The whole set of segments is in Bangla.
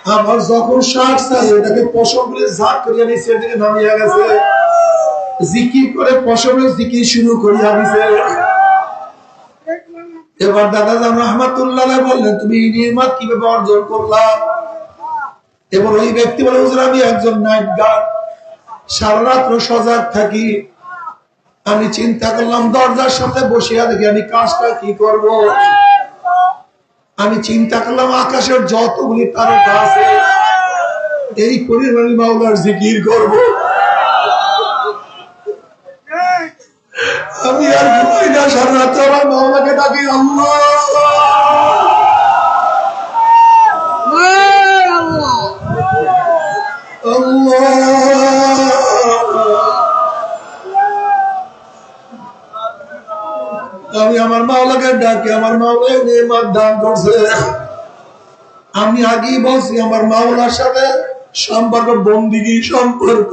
আমার যখন শ্বাস চাই এটাকে পশম করে ঝাঁক করিয়া নিচে দিকে নামিয়া গেছে, জিকির করে পশমের জিকির শুরু করিয়া দিছে। এবার দাদা জান রহমাতুল্লাহ বললেন, তুমি এই নির্মাত কিভাবে অর্জন করলাম? এবার ওই ব্যক্তি বলে, হুজুর আমি একজন নাইট গার্ড, সারা রাত্র সজাগ থাকি। আমি চিন্তা করলাম দরজার সামনে বসিয়া দেখি আমি কাজটা কি করব। আমি চিন্তা করলাম আকাশের যতগুলি তারকা আছে এই পরিমাণ মাওলার জিকির করব। আমি আর ঘুমাই না, সারা রাত আমার মাওলাকে ডাকি, আল্লাহ আমি আমার মাওলাকে ডাকি, আমার মাওলা নিয়ামত দান করছে। আমি আগেই বলছি আমার মাওলার সাথে সম্পর্ক বন্দিগি সম্পর্ক।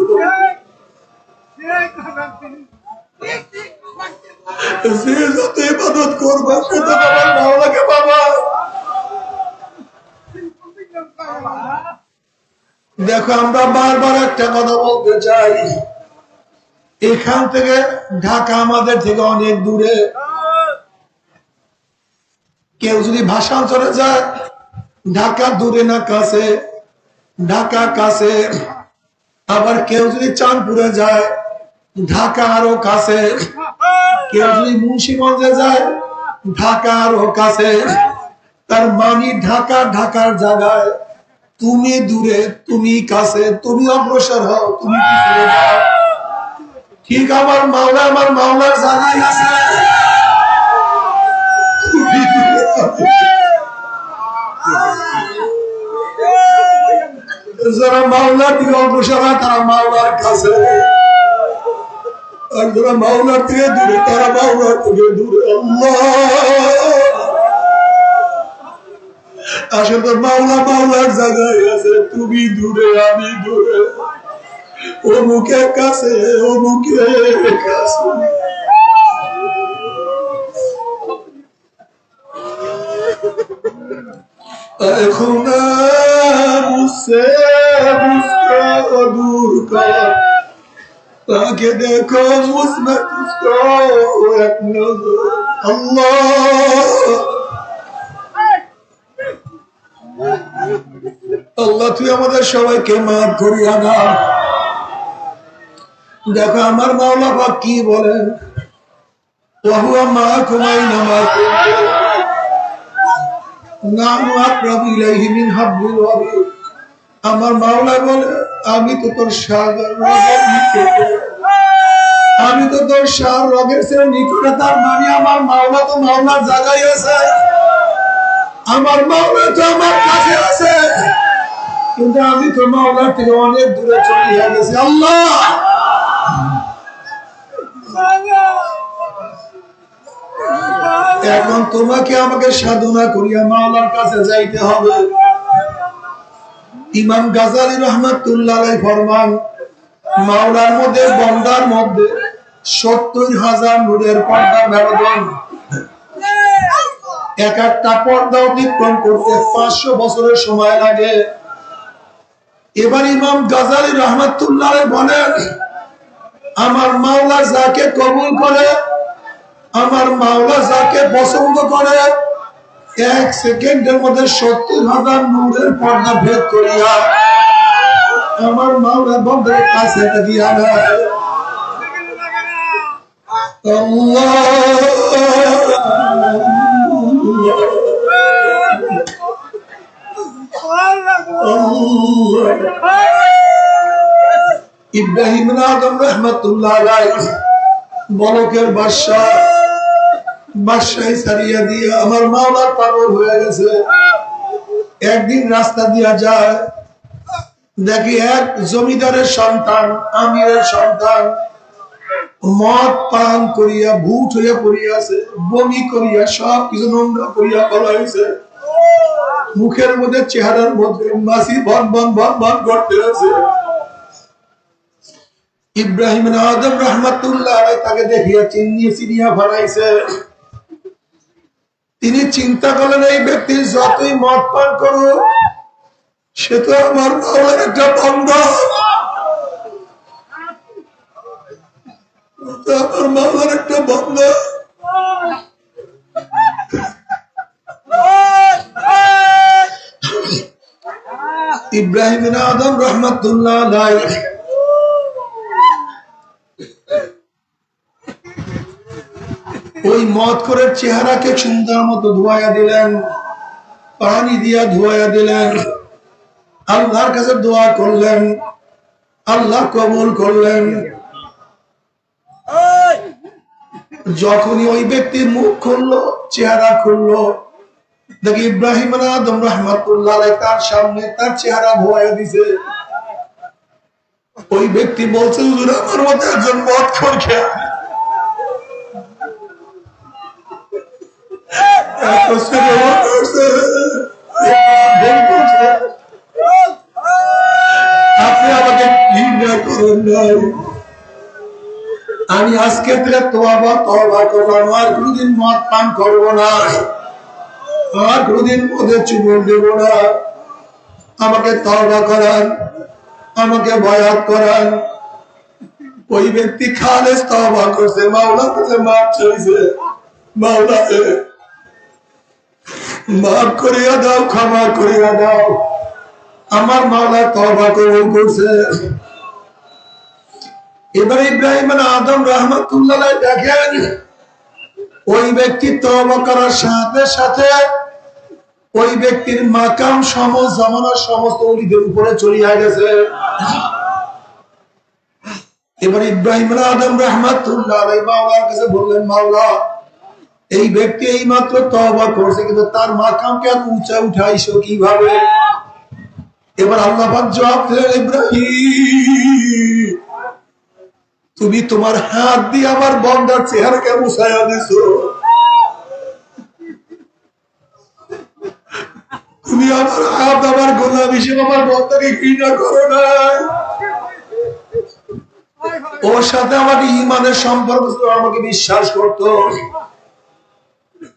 যে যত ইবাদত করবা সে তো আমার মাওলাকে পাবা। দেখো আমরা বারবার একটা কথা বলতে চাই, এখান থেকে ঢাকা আমাদের থেকে অনেক দূরে। কেউ যদি ভাষান্তরে যায়, ঢাকা দূরে না কাছে? ঢাকা কাছে। আবার কেউ যদি চাঁদপুরে যায়, ঢাকা আরো কাছে। কেউ যদি মুন্সিগঞ্জে যায়, ঢাকা আরো কাছে। তার মানে ঢাকা ঢাকার জায়গায়, তুমি দূরে তুমি কাছে, তুমি অগ্রসর হও তুমি পিছনে যাও। ঠিক আমার মাওলার জায়গায় আছে, যারা মাওলার দিকে অগ্রসর হয় তারা মাওলার কাছে, আর যারা মাওলার থেকে দূরে তারা মাওলার থেকে দূরে। আল্লাহ আসলে মাওলার জায়গায় আছে, তুমি দূরে আমি দূরে, অমুকের কাছে অমুকের কাছে। এখন মুঝसे मुझको दूर कर, ताकि देखो मुझमें तुझको एक नजर। আল্লাহ তুই আমাদের সবাইকে মাফ করিয়া দাও। দেখো আমার মাওলা পাক কি বলেন, ওয়াহুয়া মাআকুম আইনামা কুনতুম নাহনু আকরাবু ইলাইহি মিন হাবলিল ওয়ারিদ। আমার মাওলা বলে আমি তো তোর সাগর রগের নিকটে, আমি তো তোর সার রগের চেয়ে নিকটে। তার মানে আমার মাওলা তো মাওলার জায়গায় আছে, আমার মাওলা তো আমার কাছে আছে, কিন্তু আমি তো মাওলার থেকে অনেক দূরে চলে গেছি। আল্লাহ এখন তোমাকে আমাকে সাধনা করিয়া মাওলার কাছে যাইতে হবে। ইমাম গাজালি রহমাতুল্লাহ আলাইহি ফরমান, মাওলার মধ্যে বন্দার মধ্যে ৭০,০০০ নূরের পর্দা ব্যবধান। এক একটা পর্দা অতিক্রম করতে ৫০০ বছরের সময় লাগে। এবার ইমাম গাজালি রহমাতুল্লাহ বলেন, আমার মাওলা যাকে কবুল করে, আমার মাওলা যাকে পছন্দ করে, ১ সেকেন্ডের মধ্যে ৭০,০০০ নূরের পর্দা ভেদ করিয়া আমার মাওলা বন্দের কাছে দিয়া দেয়। ইব্রাহিম আদম রহমাতুল্লাহ আলাইহি বলকের বাদশাহী ছাড়িয়া দিয়ে আমার মাওলা পাগল হয়ে গেছে। একদিন রাস্তা দিয়া যায়, দেখি এক জমিদারের সন্তান, আমিরের সন্তান মদ পান করিয়া ভূত হইয়া পড়িয়াছে, বমি করিয়া সব কিছু নোংরা করিয়া ফেলাইছে। মুখের মধ্যে চেহারার মধ্যে মাছি ভন ভন ভন ভন করতে আছে। ইব্রাহিম আদম রহমাতুল্লাহ আলাইহি তাকে দেখিয়া চিনিয়া ফেলাইছে। তিনি চিন্তা করলেন এই ব্যক্তি যতই মদ পান করুক সে তো আমার মাওলার একটা বান্দা, আমার মাওলার একটা বান্দা। ইব্রাহিম বিন আদম রাহমাতুল্লাহ আলাইহি ওই মত করে চেহারাকে সুন্দর মতো ধোয়া দিলেন, পানি দিয়া ধোয়া দিলেন, আল্লাহর কাছে দোয়া করলেন, আল্লাহ কবুল করলেন। যখনই ওই ব্যক্তির মুখ খুললো, চেহারা খুললো, দেখি ইব্রাহিম আদম রাহমাতুল্লাহ আলাইহি তার সামনে তার চেহারা ধোয়া দিছে। ওই ব্যক্তি বলছে, হুজুর আমার মতো একজন মদ খোর খেয়ে আপনি আমাকে ঘৃণা করেন নাই। আমি আজকে থেকে তওবা করবো, আর কোনদিন মদ পান করবো না, আর কোনদিন মদে চুমুক দেব না। আমাকে তওবা করান, আমাকে বয়াত করান। ওই ব্যক্তি খালেস তওবা করছে, মাওলার কাছে মাফ চাইছে, মাওলা মাফ করিয়া দাও, ক্ষমা করিয়া দাও। আমার মাওলা তওবা কবুল করছে। এবার ইব্রাহিম আদম রাহমাতুল্লাহ আলাইহি দেখেন, ওই ব্যক্তি তওবা করার সাথে সাথে ওই ব্যক্তির মাকাম সমস্ত জামানার সমস্ত ওলিদের উপরে চলিয়া গেছে। এবার ইব্রাহিম আদম রাহমাতুল্লাহ আলাইহি মাওলার কাছে বললেন, মাওলা এই ব্যক্তি এই মাত্র তওবা করছে, কিন্তু তার মাকামকে এত উঁচা উঠাইছো কিভাবে? এবার আল্লাহ পাক জবাব দিলেন, ইব্রাহিম তুমি তোমার হাত দিয়ে আমার বান্দার চেহারাকে মুছাইয়া দিছো। তুমি আমার হাত, আমার গোলাম হিসেবে আমার বান্দাকে ঘৃণা করো না। ওর সাথে আমাকে ঈমানের সম্পর্ক ছিল, আমাকে বিশ্বাস করতো।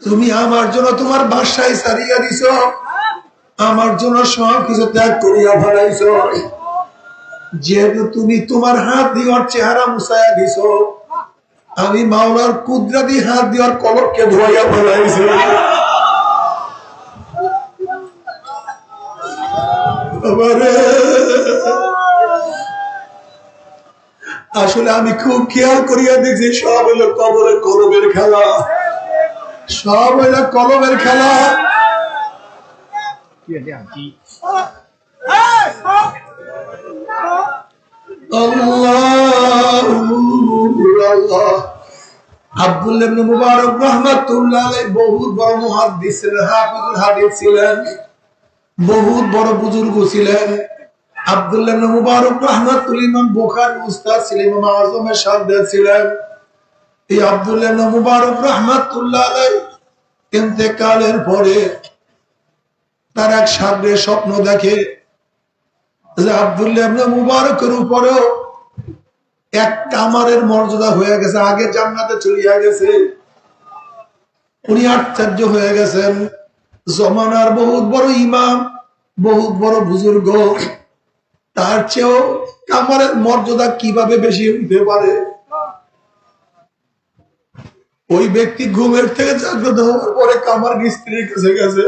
তুমি আমার জন্য তোমার বাসায় ছাড়িয়া দিছো, আমার জন্য সব কিছু ত্যাগ করিয়া ফেলাইছো। যেহেতু তুমি তোমার হাত দিয়ে ওর চেহারা মুছাইয়া দিছো, আমি মাওলার কুদরতি হাত দিয়ে ওর কলবকে ধোয়াইয়া ফেলাইছি। আসলে আমি খুব খেয়াল করিয়া দেখছি, সব হইলো কবরে কলবের খেলা, সব হইলো কলবের খেলা। আব্দুল্লাহ ইবনে মুবারক রাহমাতুল্লাহ আলাইহি বহুত বড় মুহাদ্দিস ছিলেন, হাফিজুল হাদিস ছিলেন, বহুত বড় বুজুর্গ ছিলেন। আব্দুল্লাহ ইবনে মুবারক রাহমাতুল্লাহ ইমাম বুখারী উস্তাদ ছিলেন, ইমাম আযমের শাগির্দ ছিলেন। এই আব্দুল্লাহ ইবনে মুবারক রাহমাতুল্লাহ আলাইহি ইন্তেকালের পরে তার এক শাগির্দ স্বপ্ন দেখে যে আব্দুল্লাহ ইবনে মুবারকের উপরেও এক কামারের মর্যাদা হয়ে গেছে, আগে জান্নাতে চলিয়া গেছে। উনি আশ্চর্য হয়ে গেছেন, জমানার বহুত বড় ইমাম, বহুত বড় বুজুর্গ, তার চেয়েও কামারের মর্যাদা কিভাবে বেশি হইতে পারে? ওই ব্যক্তি ঘুমের থেকে জাগ্রত হওয়ার পরে কামার স্ত্রীর কাছে গেছে,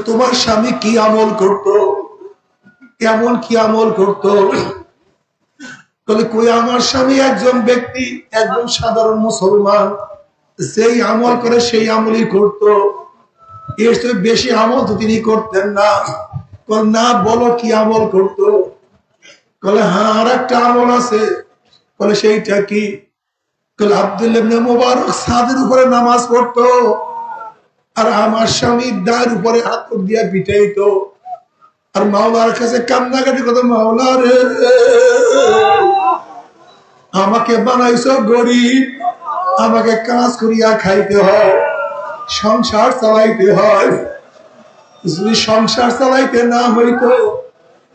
তোমার স্বামী কি আমল করতো, কেমন কি আমল করতো? কই আমার স্বামী একজন ব্যক্তি, একজন সাধারণ মুসলমান, যেই আমল করে সেই আমলই করতো, এর চেয়ে বেশি আমল তো তিনি করতেন না। না, বলো কি আমল করতো? বলে হ্যাঁ, আর একটা আমল আছে। বলে সেইটা কি? আব্দুল্লাহ ইবনে মুবারক ছাদের উপরে নামাজ পড়তো, আর আমার স্বামী দাঁড় উপরে হাত দিয়া পিটাইতো, আর মাওলার কাছে কান্নাকাটি করতো, মাওলা রে আমাকে বানাইছো গরিব, আমাকে কাজ করিয়া খাইতে হয়, সংসার চালাইতে হয়। যদি সংসার চালাইতে না হইতো,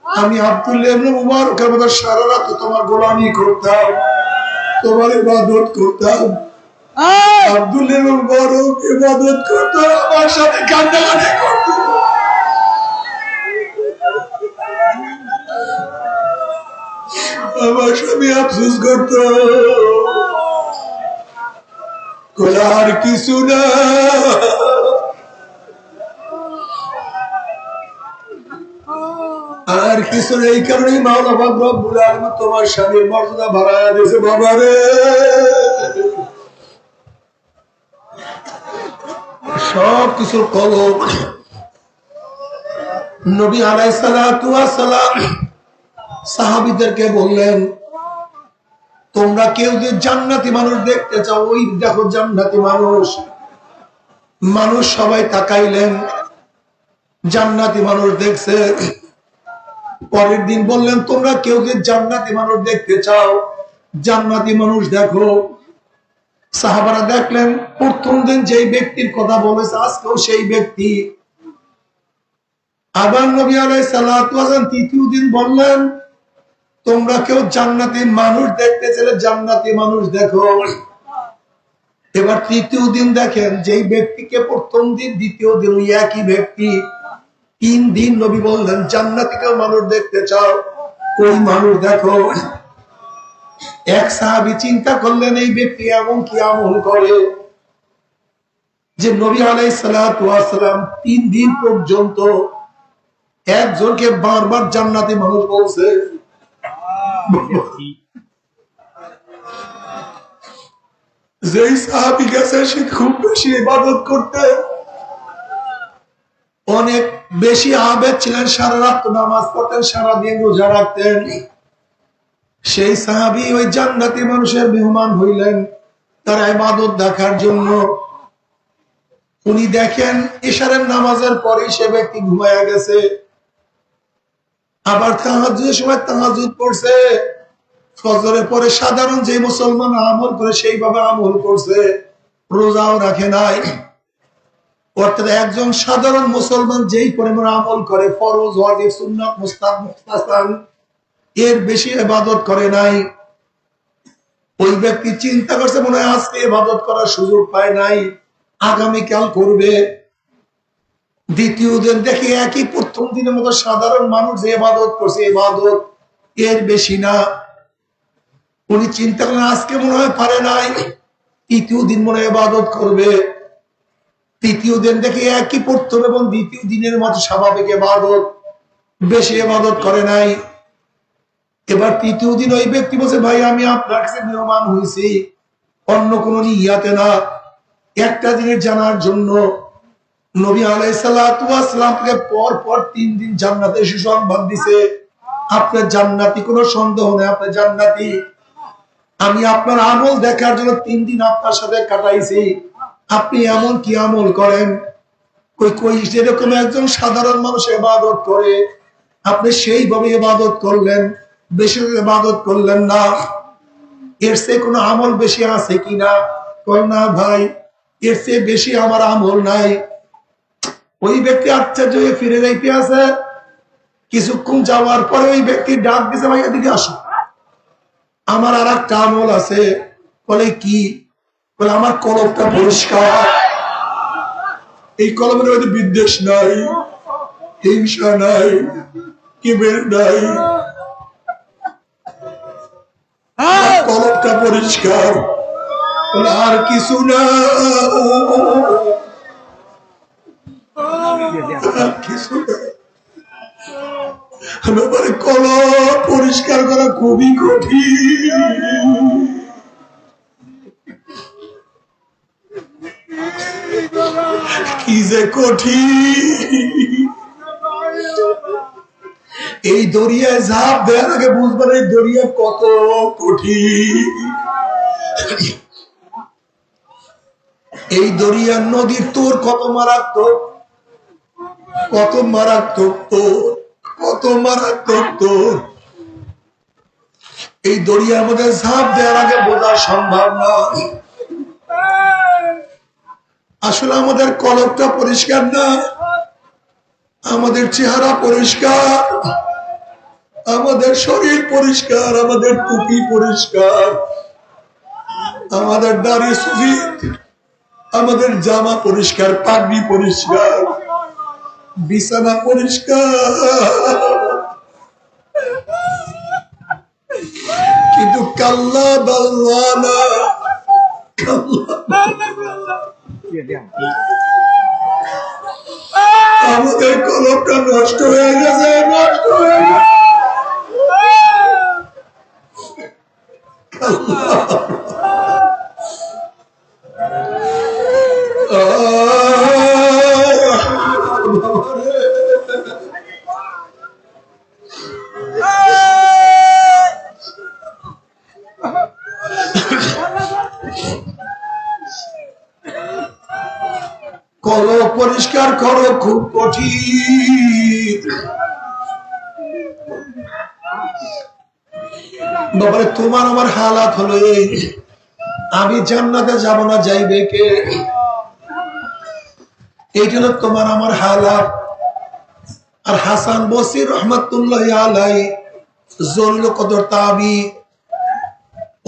আমি আব্দুল্লাহ ইবনে মুবারকের মতো সারা রাত তোমার গোলামি করতাম, তোমার ইবাদত করতাম। আব্দুল্লাহ ইবনে মুবারক ইবাদত করতো, আমার সাথে কান্নাকাটি করতো। নবী আফসোস করত, আর কিছু না, আর কিছু এই কারণেই মাওলা পাক রব্বুল আলামিন তোমার স্বামীর মর্যাদা বাড়ায়া দিয়েছে বাবা রে। সব কিছুর কলক। নবী আলাইহিস সালাতু ওয়াস সালাম সাহাবীদেরকে বললেন, তোমরা কেউ যে জান্নাতি মানুষ দেখতে চাও, ওই দেখো জান্নাতি মানুষ। মানুষ সবাই তাকাইলেন, জান্নাতি মানুষ দেখছে। পরের দিন বললেন, তোমরা কেউ যে জান্নাতি মানুষ দেখতে চাও, জান্নাতি মানুষ দেখো। সাহাবারা দেখলেন, প্রথম দিন যেই ব্যক্তির কথা বলেছে আজকেও সেই ব্যক্তি। আবার নবী আলাইহিস সালাতু ওয়াস সালাম তৃতীয় দিন বললেন, তোমরা কেউ জান্নাতি মানুষ দেখতে চাইলে জান্নাতি মানুষ দেখো। এবার তৃতীয় দিন দেখেন, যেই ব্যক্তিকে প্রথম দিন দ্বিতীয় দিন ওই একই ব্যক্তি। 3 দিন নবী বললেন, জান্নাতিকে মানুষ দেখতে চাও, ওই মানুষ দেখো। এক সাহাবী চিন্তা করলেন, এই ব্যক্তি এমন কি আমল করে যে নবী আলাইহিস সালাতু ওয়াস সালাম 3 দিন পর্যন্ত একজনকে বারবার জান্নাতি মানুষ বলছে। যেই সাহাবী গেছে সে খুব বেশি ইবাদত করতে, অনেক বেশি আবেদ ছিলেন, সারা রাত নামাজ পড়তেন, সারাদিন রোজা রাখতেন। সেই সাহাবী ওই জান্নাতি মানুষের মেহমান হইলেন তার ইবাদত দেখার জন্য। উনি দেখেন ইশারের নামাজের পরে সে ব্যক্তি ঘুমায়া গেছে। আবার তাহাজ্জুদের সময় তাহাজ্জুদ পড়ছে। ফজরের পরে সাধারণ যে মুসলমান আমল করে সেইভাবে আমল করছে, রোজাও রাখে নাই। অর্থাৎ একজন সাধারণ মুসলমান যেই পরিমাণ আমল করে, ফরজ, ওয়াজিব, সুন্নাত, মুস্তাহাব, মুস্তাহসান, এর বেশি ইবাদত করে নাই। ওই ব্যক্তি চিন্তা করছে, মনে হয় আজকে ইবাদত করার সুযোগ পায় নাই, আগামীকাল করবে। দ্বিতীয় দিন দেখি একই প্রথম দিনের মতো সাধারণ মানুষ যে ইবাদত করছে, ইবাদত এর বেশি না। উনি চিন্তা করেন আজকে মনে হয় পারে নাই, তৃতীয় দিন মনে হয় ইবাদত করবে। তৃতীয় দিন দেখে একই প্রথম এবং দ্বিতীয় দিনের মতো স্বাভাবিক ইবাদত, বেশি ইবাদত করে নাই। এবার তৃতীয় দিন ওই ব্যক্তি বলছে, ভাই আমি আপনার কাছে মেহমান হয়েছি, অন্য কোনো নিয়াতে না, একটা জিনিস জানার জন্য। নবী আলাইহিস সালাতু ওয়াস সালামকে পর পর 3 দিন জান্নাতের সুসংবাদ দিছে, আপনার জান্নাতি, কোনো সন্দেহ নেই আপনি জান্নাতি। আমি আপনার আমল দেখার জন্য 3 দিন আপনার সাথে কাটাইছি, আপনি এমন কি আমল করেন? কই যেরকম একজন সাধারণ মানুষ ইবাদত করে আপনি সেইভাবে ইবাদত করলেন, বেশি ইবাদত করলেন না। এর চেয়ে কোনো আমল বেশি আছে কিনা? কই না ভাই, এর চেয়ে বেশি আমার আমল নাই। ওই ব্যক্তি আশ্চর্য হয়ে ফিরে যাইতে আছে। কিছুক্ষণ যাওয়ার পরে ওই ব্যক্তি ডাক দিছে, ভাই এদিকে আসো, আমার আর একটা আমল আছে। বলে কি? বলে আমার কলমটা পরিষ্কার, এই কলমের মধ্যে বিদ্বেষ নাই, হিংসা নাই, কিবের নাই, কলমটা পরিষ্কার, বলে আর কিছু না, কিছু না। কলম পরিষ্কার করা খুবই কঠিন। কি যে কঠিন, এই দরিয়ায় ঝাঁপ দেওয়ার আগে বুঝবেন এই দরিয়া কত কঠিন। এই দরিয়ার নদীর তোর কত মারাত্মক, কত মারাত্মক তোর, কত মারাত্মক তোর। এই দরিয়ার মধ্যে ঝাঁপ দেওয়ার আগে বোঝা সম্ভব না। আসলে আমাদের কলবটা পরিষ্কার না, আমাদের চেহারা পরিষ্কার, আমাদের শরীর পরিষ্কার, আমাদের টুপি পরিষ্কার, আমাদের দাড়ি সুফিত, আমাদের জামা পরিষ্কার, পাগড়ি পরিষ্কার, বিছানা পরিষ্কার। কিন্তু কাল্লা বাল্লানা আমাদের কলমটা নষ্ট হয়ে গেছে, নষ্ট হয়ে গেছে। কলম পরিষ্কার করো, খুব কঠিন। বাবারে তোমার আমার হালাত হলো এই, আমি জান্নাতে যাব না, যাইবে কে? এইটা হলো তোমার আমার হালাত। আর হাসান বসরি রহমাতুল্লাহ আলাইহি জলিল কদর তাবি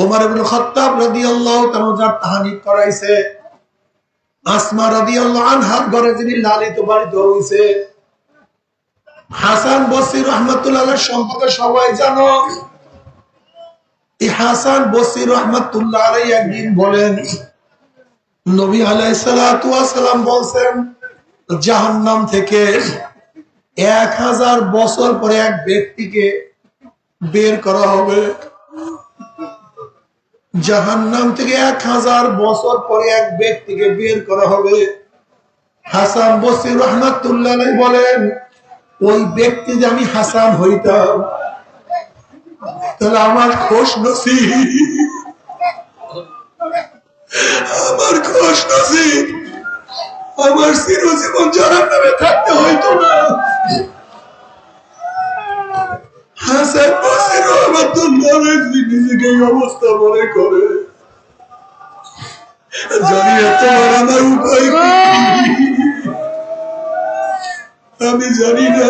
ওমর ইবনে খাত্তাব রাদিয়াল্লাহু তাআলা যার তাহনিক করাইছে, আসমা রাদিয়াল্লাহু আনহার ঘরে যিনি লালিত পালিত হইছে, হাসান বসরি রহমাতুল্লাহ আলাইহি সম্পর্কে সবাই জানো। এই হাসান বসরি রহমাতুল্লাহ আলাইহি একদিন বলেন, নবী আলাইহিস সালাতু ওয়াস সালাম বলেন, জাহান্নাম থেকে 1000 বছর পরে এক ব্যক্তিকে বের করা হবে। জাহান্নাম থেকে 1000 বছর পরে এক ব্যক্তিকে বের করা হবে। হাসান বসরি রহমাতুল্লাহ আলাইহি বলেন, ওই ব্যক্তি যে আমি হাসান হইতাম, তাহলে আমার খুশ নসিব, আমার খুশ নসিব, আমার চিরজীবন জাহান্নামে থাকতে হইতো না। হাসান বসরি রহমাতুল্লাহ আলাইহি নিজেকে এই অবস্থা মনে করে, জানি তোমার আমার উপায় কি আমি জানি না।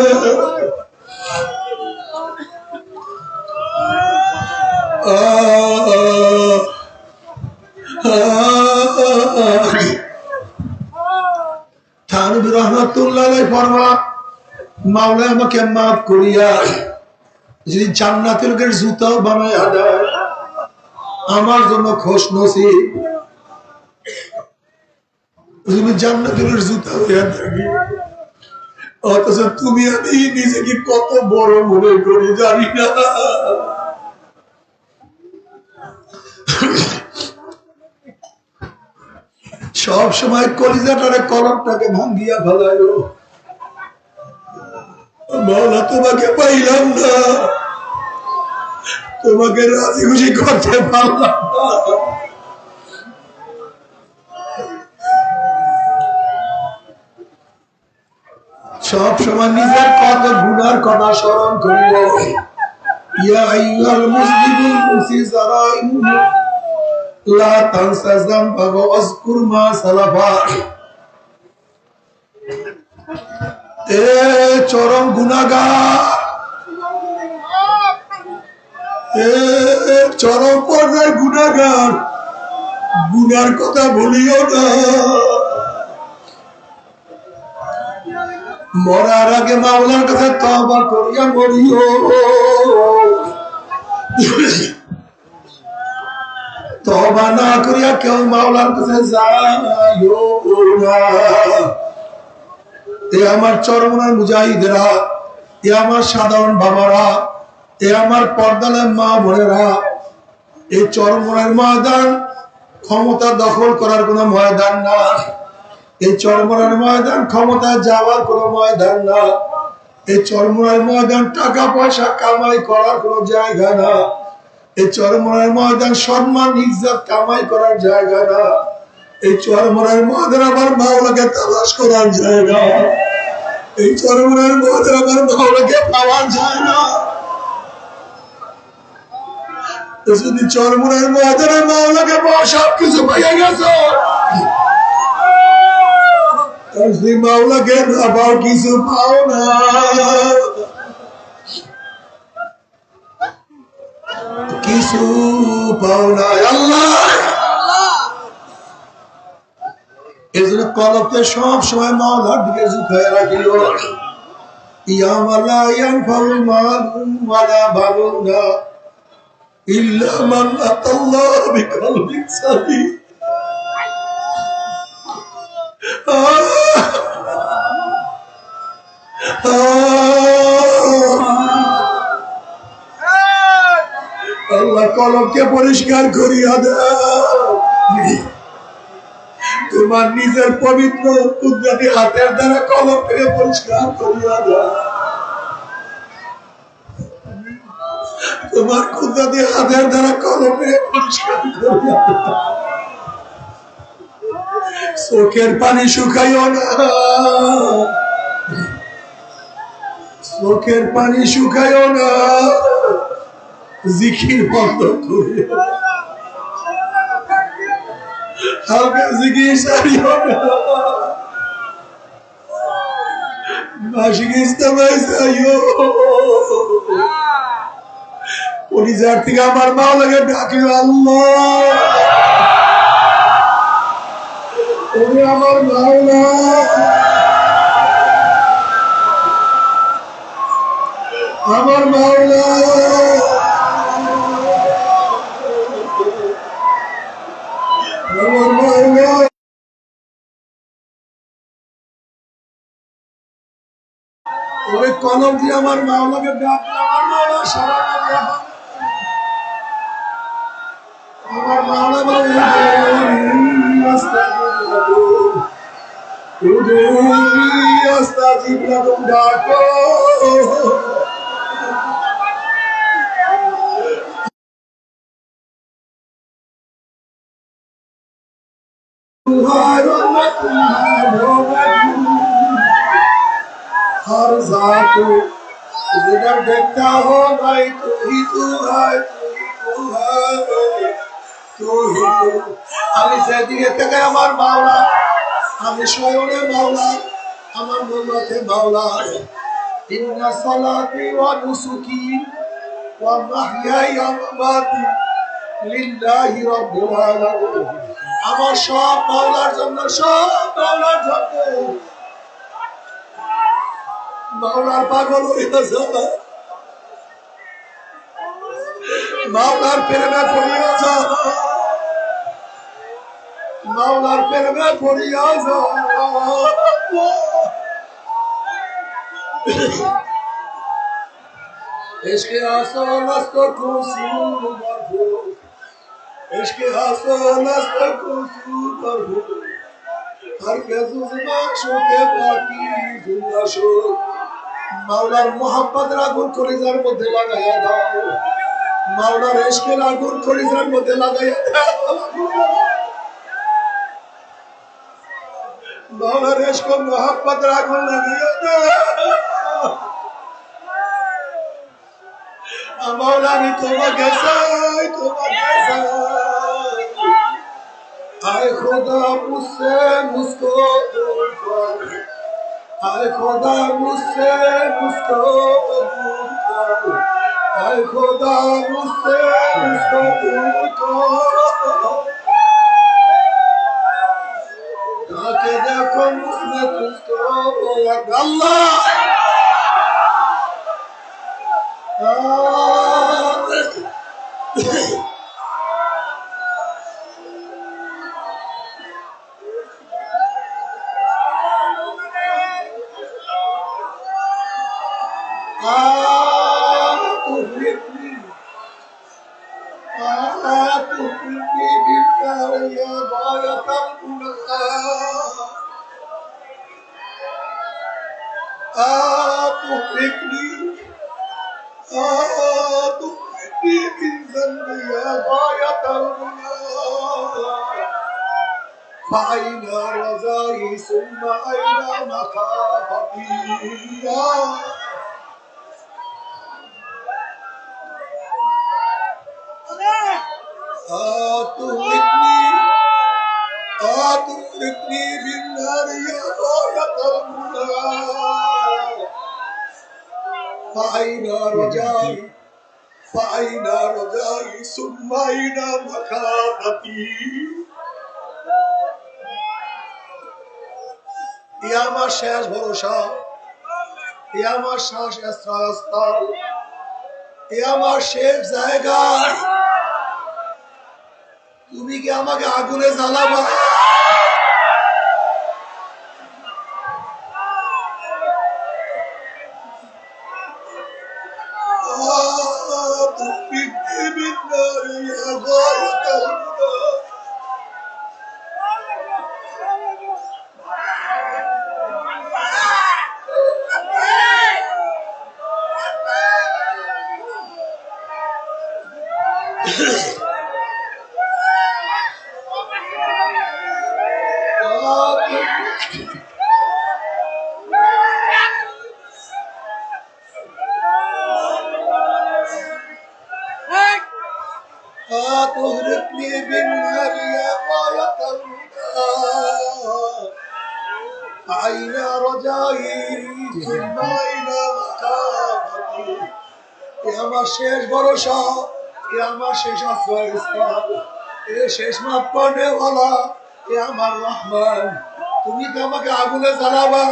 থানভী রহমাতুল্লাহ আলাইহি ফরমান, মাওলা আমাকে মাফ করিয়া যদি জান্নাতের জুতাও বানায়া দেয়, আমার জন্য খুশ নসিব। তুমি জান্নাতের জুতা হইয়া থাকি, অথচ তুমি আমি নিজেকে কত বড় মনে করি জানি না। সব সময় কলিজাটারে কলমটাকে ভাঙ্গিয়া ফেলায়, মাওলা তোমাকে পাইলাম না, তোমাকে রাজি খুশি করতে পারলাম না। সব সময় নিজের কত গুনার কথা স্মরণ করিল। ইয়া আইয়ুহাল মুসলিমুন মুসিজারাইমু লা তানসা যামবা ওয়াজকুর মা সালাফা। এ চরম গুনাহগার, এ চরম পর্যায়ে গুনাহগার, গুনার কথা ভুলিও না। মরার আগে মাওলার কাছে তওবা করিয়া মরিও। তওবা না করিয়া কেউ মাওলার কাছে যাইও না। এ আমার চরমনার মুজাহিদেরা, এ আমার সাধারণ বাবারা, এ আমার পর্দালের মা বোনেরা, এই চরমনার ময়দান ক্ষমতা দখল করার কোন ময়দান না। এই চরমনার ময়দান ক্ষমতা যাওয়ার কোন ময়দান না। এই চরমনার ময়দান টাকা পয়সা কামাই করার কোন জায়গা না। এই চরমনার ময়দান সম্মান ইজ্জত কামাই করার জায়গা না। এই চরমনার ময়দান আমার মাওলাকে তালাশ করার জায়গা। এই চরমনার ময়দান আমার মাওলাকে পাওয়ার জায়গা। যদি চরমনার ময়দানে মাওলাকে পাওয়া সবকিছু পাইয়া গেছ, মাওলাকে না পাও কিছু পাও না। কিছু পাও না আল্লাহ। এই জন্য কলবকে সব সময় মাওলার দিকে ঝুঁকায় রাখিল। ইয়াউমা লা ইয়ানফাউ মালুন ওয়ালা বানুনা ইল্লা মান আতাল্লাহ বিকলবিন সালিম। আল্লাহ কলমকে পরিষ্কার করিয়া দাও, তোমার নিজের পবিত্র কুদরতি হাতের দ্বারা কলমকে পরিষ্কার করিয়া দাও, তোমার কুদরতি হাতের দ্বারা কলমকে পরিষ্কার করিয়া দাও। চোখের পানি শুকাইও না, চোখের পানি শুকাইও না, জিকির বন্ধ করিও না, হালকা জিকির ছাড়িও না, মাসিক ইস্তেমায় যাইও। পরিজার থেকে আমার মাওলাকে ডাকিও, আল্লাহ তুমি আমার মাওলা, আমার মাওলা, আমার মাওলা। ওই কলম দিয়ে আমার মাওলাকে ডাকলে আমার মাওলা সারা দেয়। আমার মাওলা বলে আস্তাজিব লাকুম, ডাকো हर जात जिधर देखता हो भाई तू ही तू है, तू ही तू है, तू ही तू। আমি যেদিকে থেকে আমার মাওলা, আমি স্বয়নে মাওলা, আমার মনতে মাওলা। ইন্না সালাতি ওয়া নুসুকি ওয়া মাহইয়ায়া ওয়া মামাতি লিল্লাহি রাব্বিল আলামিন। আমার সব মাওলার জন্য, সব মাওলার জন্য। মাওলার পাগল হইয়া যাও, মাওলার প্রেমে পড়িয়া যাও, মাওলার প্রেমে পড়িয়া যাও। इश्क़ आसान अस्त कुसूर मरफूज़, इश्क़ आसान अस्त कुसूर मरफूज़, हर केज़ुज़ माशूक़े बाकी जिंदा शो। মাওলার মোহাব্বতের আগুন কলিজার মধ্যে লাগাইয়া দাও, মাওলার ইশকের আগুন কলিজার মধ্যে লাগাইয়া দাও, মাওলার ইশক মোহাব্বতের আগুন লাগাইয়া দাও। মাওলা আমি তোমাকে চাই, তোমাকে চাই। আয় খোদা মুঝসে মুঝকো दूर कर, आए खुदा मुझसे मुझको दूर कर, आए खुदा मुझसे मुझको दूर कर, ताकि देखो मुझमें तुझको अल्लाह। فأين رجائي ثم أين مخافتي أتهلكني بالنار يا غاية المنى فأين رجائي فأين رجائي ثم أين مخافتي ইয়া আমার শেষ ভরসা, ইয়া আমার শ্বাস স্থল, এ আমার শেষ জায়গা, তুমি কি আমাকে আগুনে জ্বালাবা? تهلكني بالنار يا غاية الهدى أين رجائي ثم أين مخافتي يا আমার শেষ ভরসা, এ আমার শেষ আশ্রয়স্থল, এ শেষ মাফ করনেওয়ালা, এ আমার রহমান, তুমি তো আমাকে আগুনে জ্বালাবা।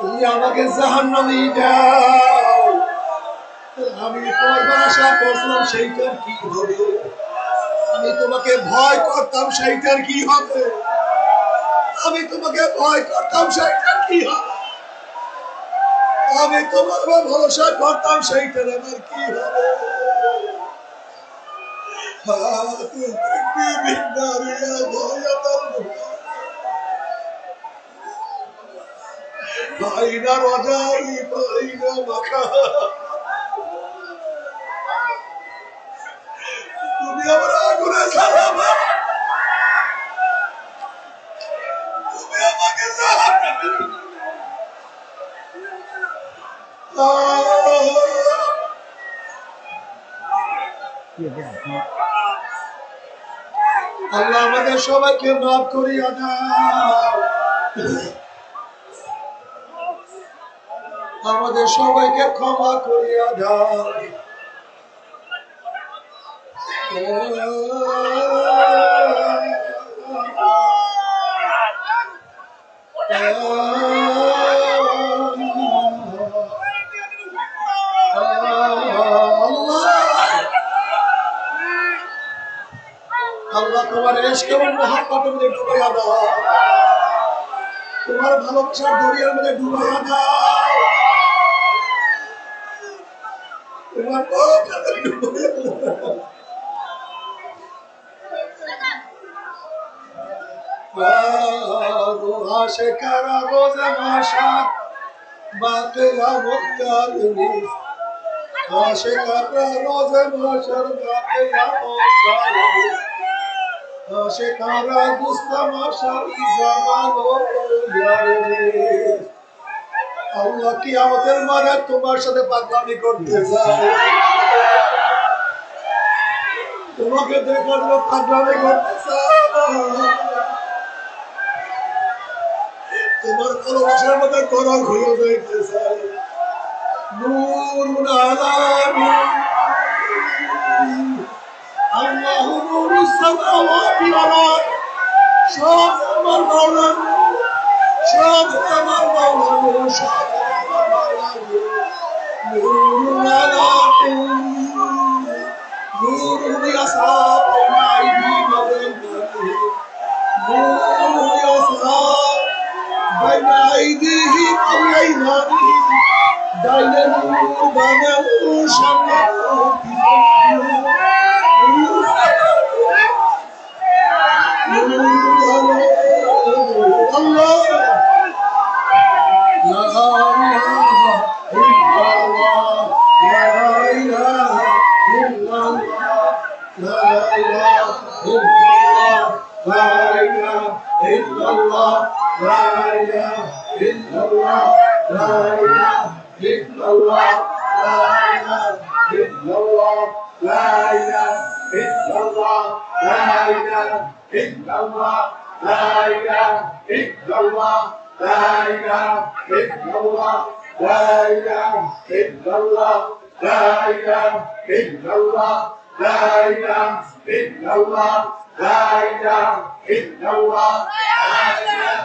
তুমি আমাকে জাহান্নামে দাও। আমি করবার আশা করছিলাম সেইটার কি হবে, আমি তোমাকে ভয় করতাম সেইটার কি হবে, আমি তোমাকে ভয় করতাম সেইটার কি হবে, আমি তোমার ভরসা করতাম সেইটার আমার কি হবে। বাইনা রজাই বাইনা মাখা, তুমি আমার আগুনে জ্বালাবা, তুমি আমাকে জ্বালাবে। আল্লাহ আমাদের সবাইকে মাফ করিয়া দাও, আমাদের সবাইকে ক্ষমা করিয়া দাও। আল্লাহ তোমার ইশক এবং মহব্বতের মধ্যে ডুবাইয়া দাও, তোমার ভালোবাসার দরিয়ার মধ্যে ডুবাইয়া দাও, তোমার মহব্বতের ডুবাইয়া দাও। আশিকারা রোজে মাশাত বাকিয়া মুক্তারিস, আশিকারা রোজে মাশাত বাকিয়া মুক্তারিস, আশিকারা গুস্তামাশার জামানো ইয়ারিস। আল্লাহ কিয়ামতের মাঠে তোমার সাথে পাগলামি করতে চায়, তোমাকে দেখার জন্য পাগলামি করতে চায়, তোমার ভালোবাসার মধ্যে করল হয়ে যাইতে চায়। নূরুন আলা নূর, আল্লাহু নূরুস সামাওয়াতি ওয়াল আরদ, সব আমার মাওলা নূর, সব আমার মাওলা নূর, সব আমার মাওলা নূর। নূরুন আলা নূর, নূরুন ইয়াসাবুনা আইদিহিম ওয়া বিআইমানিহিম, নূরুন ইয়াসাব বাইনা আইদিহিম ওয়া বিআইমানিহিম, ডাইনে নূর বামে নূর সামনে নূর পিছনে নূর, আল্লাহ লা ইলাহা ইল্লাল্লাহ, লা ইলাহা ইল্লাল্লাহ, লা ইলাহা ইল্লাল্লাহ, লা ইলাহা ইল্লাল্লাহ, লা ইলাহা ইল্লাল্লাহ, লা ইলাহা ইল্লাল্লাহ, লা ইলাহা ইল্লাল্লাহ, লা ইলাহা ইল্লাল্লাহ, লা ইলাহা ইল্লাল্লাহ, লা ইলাহা ইল্লাল্লাহ, লা ইলাহা ইল্লাল্লাহ, লা ইলাহা ইল্লাল্লাহ, লা ইলাহা ইল্লাল্লাহ, লা ইলাহা ইল্লাল্লাহ, লা ইলাহা ইল্লাল্লাহ, লা ইলাহা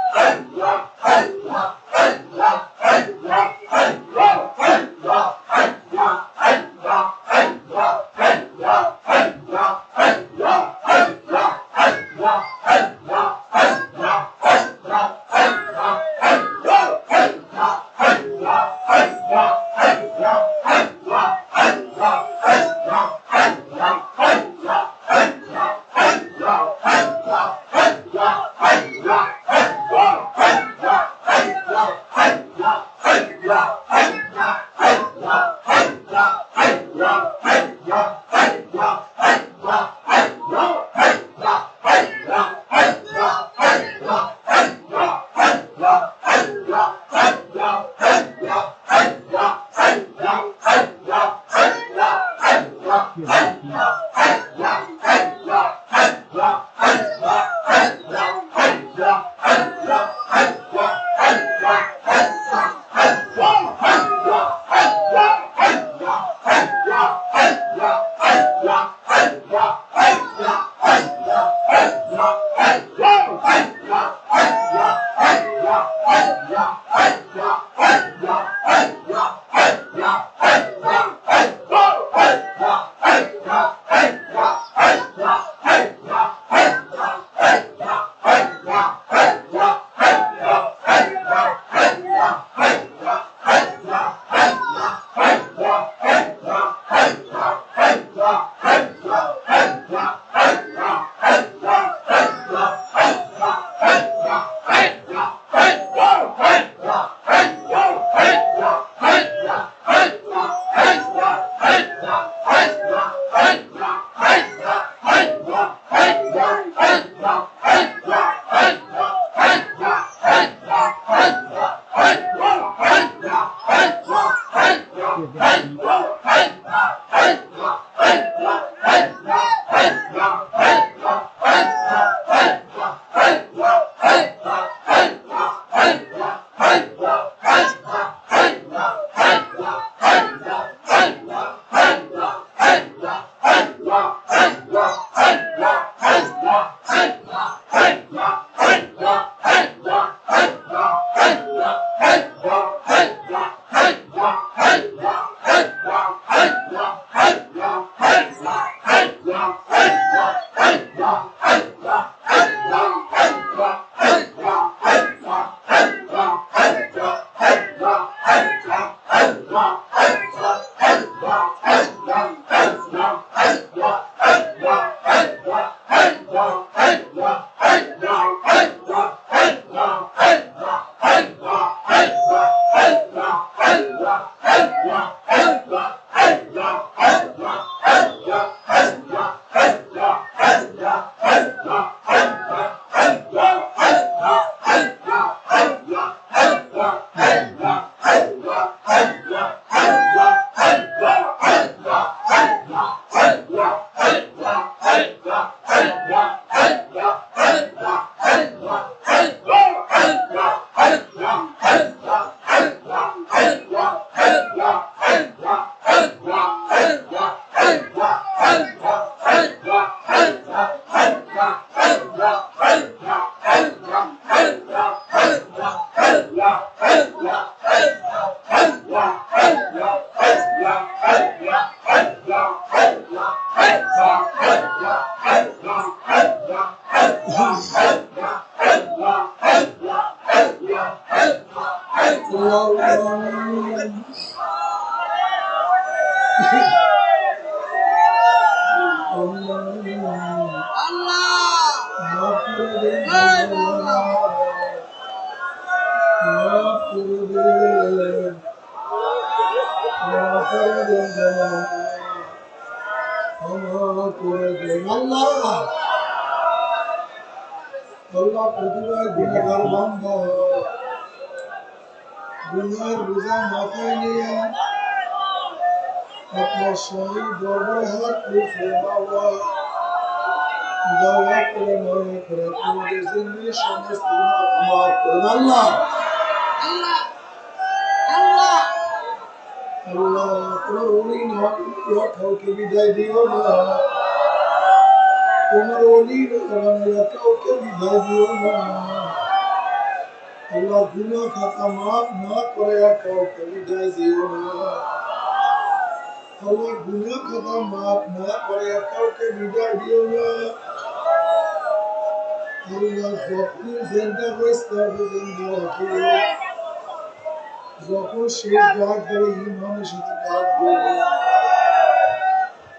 যখন শেষ ডাক দেবে ইমানের সাথে ডাক দেবে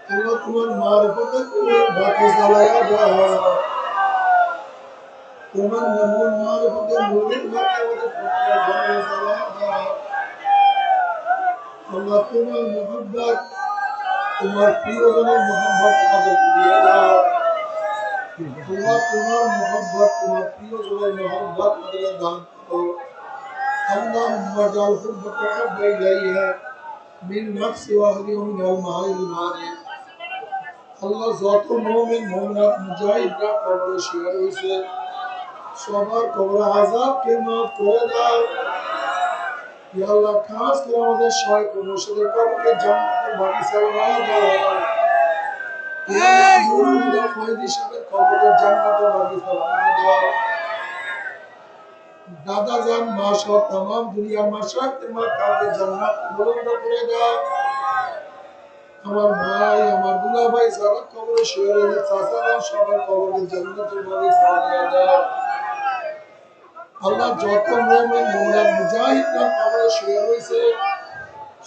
আল্লাহ তোমার মারফতে তুমি বাকি চালায়া দাও তোমার নূর মারফতে নূরের বাকি আমাদের পুত্র ঘরে চালায়া দাও আল্লাহ তোমার মুহাব্বত তোমার প্রিয়জনের মুহাব্বত আমাদের দিয়ে দাও আল্লাহ তোমার মুহাব্বত তোমার প্রিয়জনের মুহাব্বত আমাদের দান করো اللهم اجعل حبك حب إلي من نفس واحد من المعين আল্লাহ যত মুমিন মুমিনাত মুজাহিদরা কবরে শুয়ে রয়েছে সবার কবর আযাবকে মাফ করে দাও ইয়া আল্লাহ। খাস করে আমাদের শয়খ মুর্শিদের কবরকে জান্নাতের বাগিচা বানাও দাও ইয়া আল্লাহ। নূরুল ফয়জি সাহেবের কবরকে জান্নাতের বাগিচা বানাও দাও। দাদা জান মা সহ तमाम দুনিয়ার মাশায়েখদের মাকামকে জান্নাত বুলন্দ করে দাও। আমার ভাই আমার দুলা ভাই যারা কবরে শুয়ে রয়েছে চাচারা সবার কবরকে জান্নাতের বাগিচা বানিয়ে দাও আল্লাহ। যত মুমিন মুমিনাত মুজাহিদরা কবরে শুয়ে রয়েছে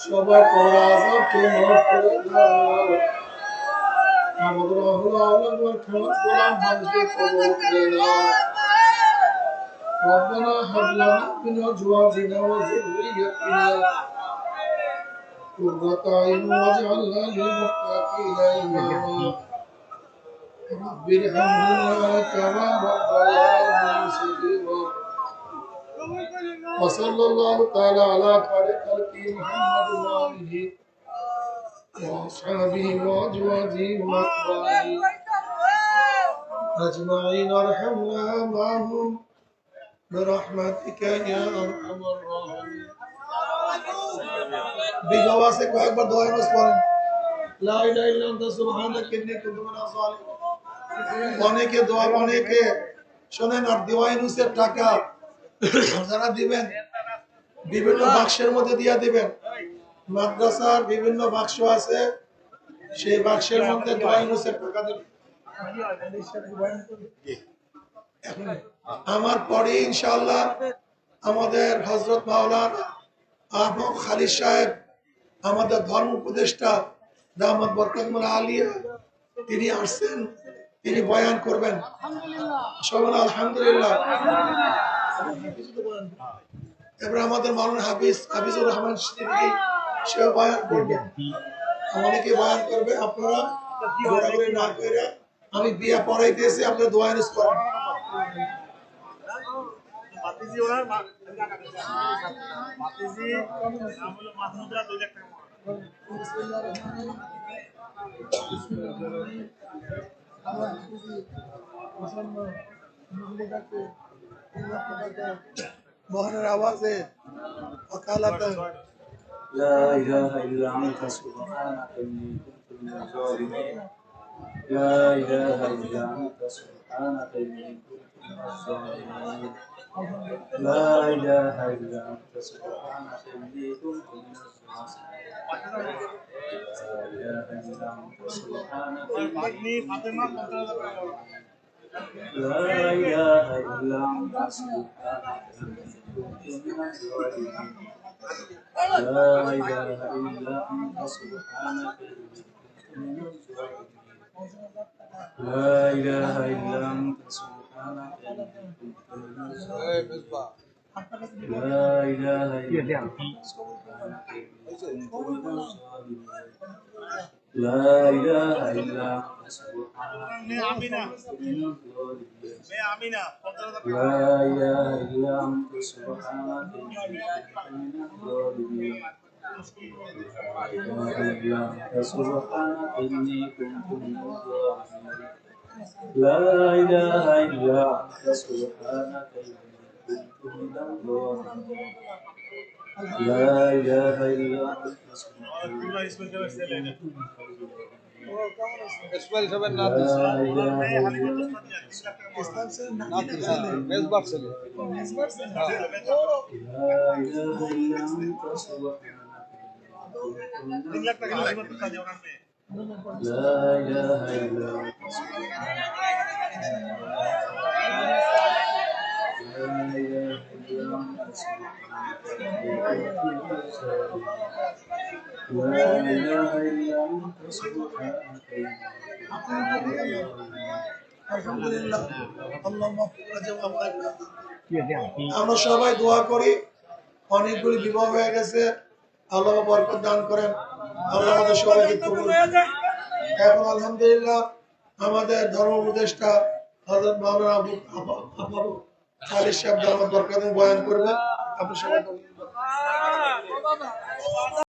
সবার কবর আযাবকে মাফ করে দাও। আমাদের আহলে আল্লাহর খাস গোলাম মানুষের কবর করে দাও। ربنا هب لنا من ازواجنا وذريتنا قرة اعين واجعلنا للمتقين اماما رب ارحمهما كما ربياني صغيرا وصلى الله تعالى على خير خلقه محمد وآله وأصحابه وأزواجه وأتباعه أجمعين ارحمنا معهم برحمتك يا أرحم الراحمين। বিধবা আছে কয়েকবার দোয়া নস পড়েন লা ইলাহা ইল্লা আনতা সুবহানাকা ইন্নী কুনতু মিনাজ জালিমিন। অনেকে দোয়া অনেকে শুনেন আর দোয়া নুসের টাকা যারা দিবেন বিভিন্ন বাক্সের মধ্যে দিয়ে দিবেন। মাদ্রাসার বিভিন্ন বাক্স আছে সেই বাক্সের মধ্যে দোয়া নুসের টাকা দিবেন। আমার পরে ইনশাআল্লাহ আমাদের হযরত মাওলানা আহমদ খালিদ সাহেব আমাদের ধর্ম উপদেষ্টা দামাত বরকাতুল আলিয়া তিনি আসছেন, তিনি বয়ান করবেন। সবাই আলহামদুলিল্লাহ। এবার আমাদের মাওলানা হাফিজুর রহমান সিদ্দিকী সেও বয়ান করবেন। অনেকে বয়ান করবে, আপনারা ঘোরাঘুরি না করে আমি বিয়ে পড়াইতেছি, আপনারা দোয়া নিস করেন। বাতিজি ওনার বাতিজি নাম হলো মাহমুদুল্লাহ 2 লাখ টাকা। মোহনের আওয়াজে ওকালাত لا إله إلا أنت سبحانك إني كنت من الظالمين لا إله إلا أنت سبحانك إني كنت من الظالمين لا إله إلا أنت سبحانك إني كنت من الظالمين لا إله إلا أنت سبحانك বাগনি ফাতেমা 15000 টাকা। لا إله إلا أنت سبحانك إني كنت من الظالمين لا إله إلا أنت سبحانك إني كنت من الظالمين لا إله إلا أنت سبحانك إني كنت من الظالمين لا إله إلا أنت سبحانك إني كنت من الظالمين لا إله إلا أنت سبحانك নে আমিনা من الظالمين নে আমিনা 15000 টাকা। لا إله إلا أنت سبحانك إني كنت من الظالمين لا إله إلا أنت سبحانك إني كنت من الظالمين لا إله إلا أنت سبحانك إني كنت من الظالمين لا إله إلا أنت سبحانك আব্দুল্লাহ ইসমাইল সাহেব ছেলে না। ইসমাইল সাহেবের لا নাতি إله এই إلا হালিমুল أنت ওসমান 3 লাখ টাকা। ইসলাম স্যার নাতি মেজবার ছেলে لا إله إلا أنت سبحانك 3 লাখ টাকা হালিমুল ওসমান ওনার মেয়ে। لا إله إلا أنت سبحانك لا إله إلا أنت سبحانك لا إله إلا أنت سبحانك আলহামদুলিল্লাহ। আল্লাহুম্মা আমরা সবাই দোয়া করি। অনেকগুলি বিবাহ হয়ে গেছে, আল্লাহ বরকত দান করেন, আল্লাহ আমাদের সবাইকে কবুল করেন। এখন আলহামদুলিল্লাহ আমাদের ধর্ম উপদেষ্টা হযরত মাওলানা আবু খালিদ সাহেব দামাত বরকাতুহু বয়ান করবে। আপনি সবাই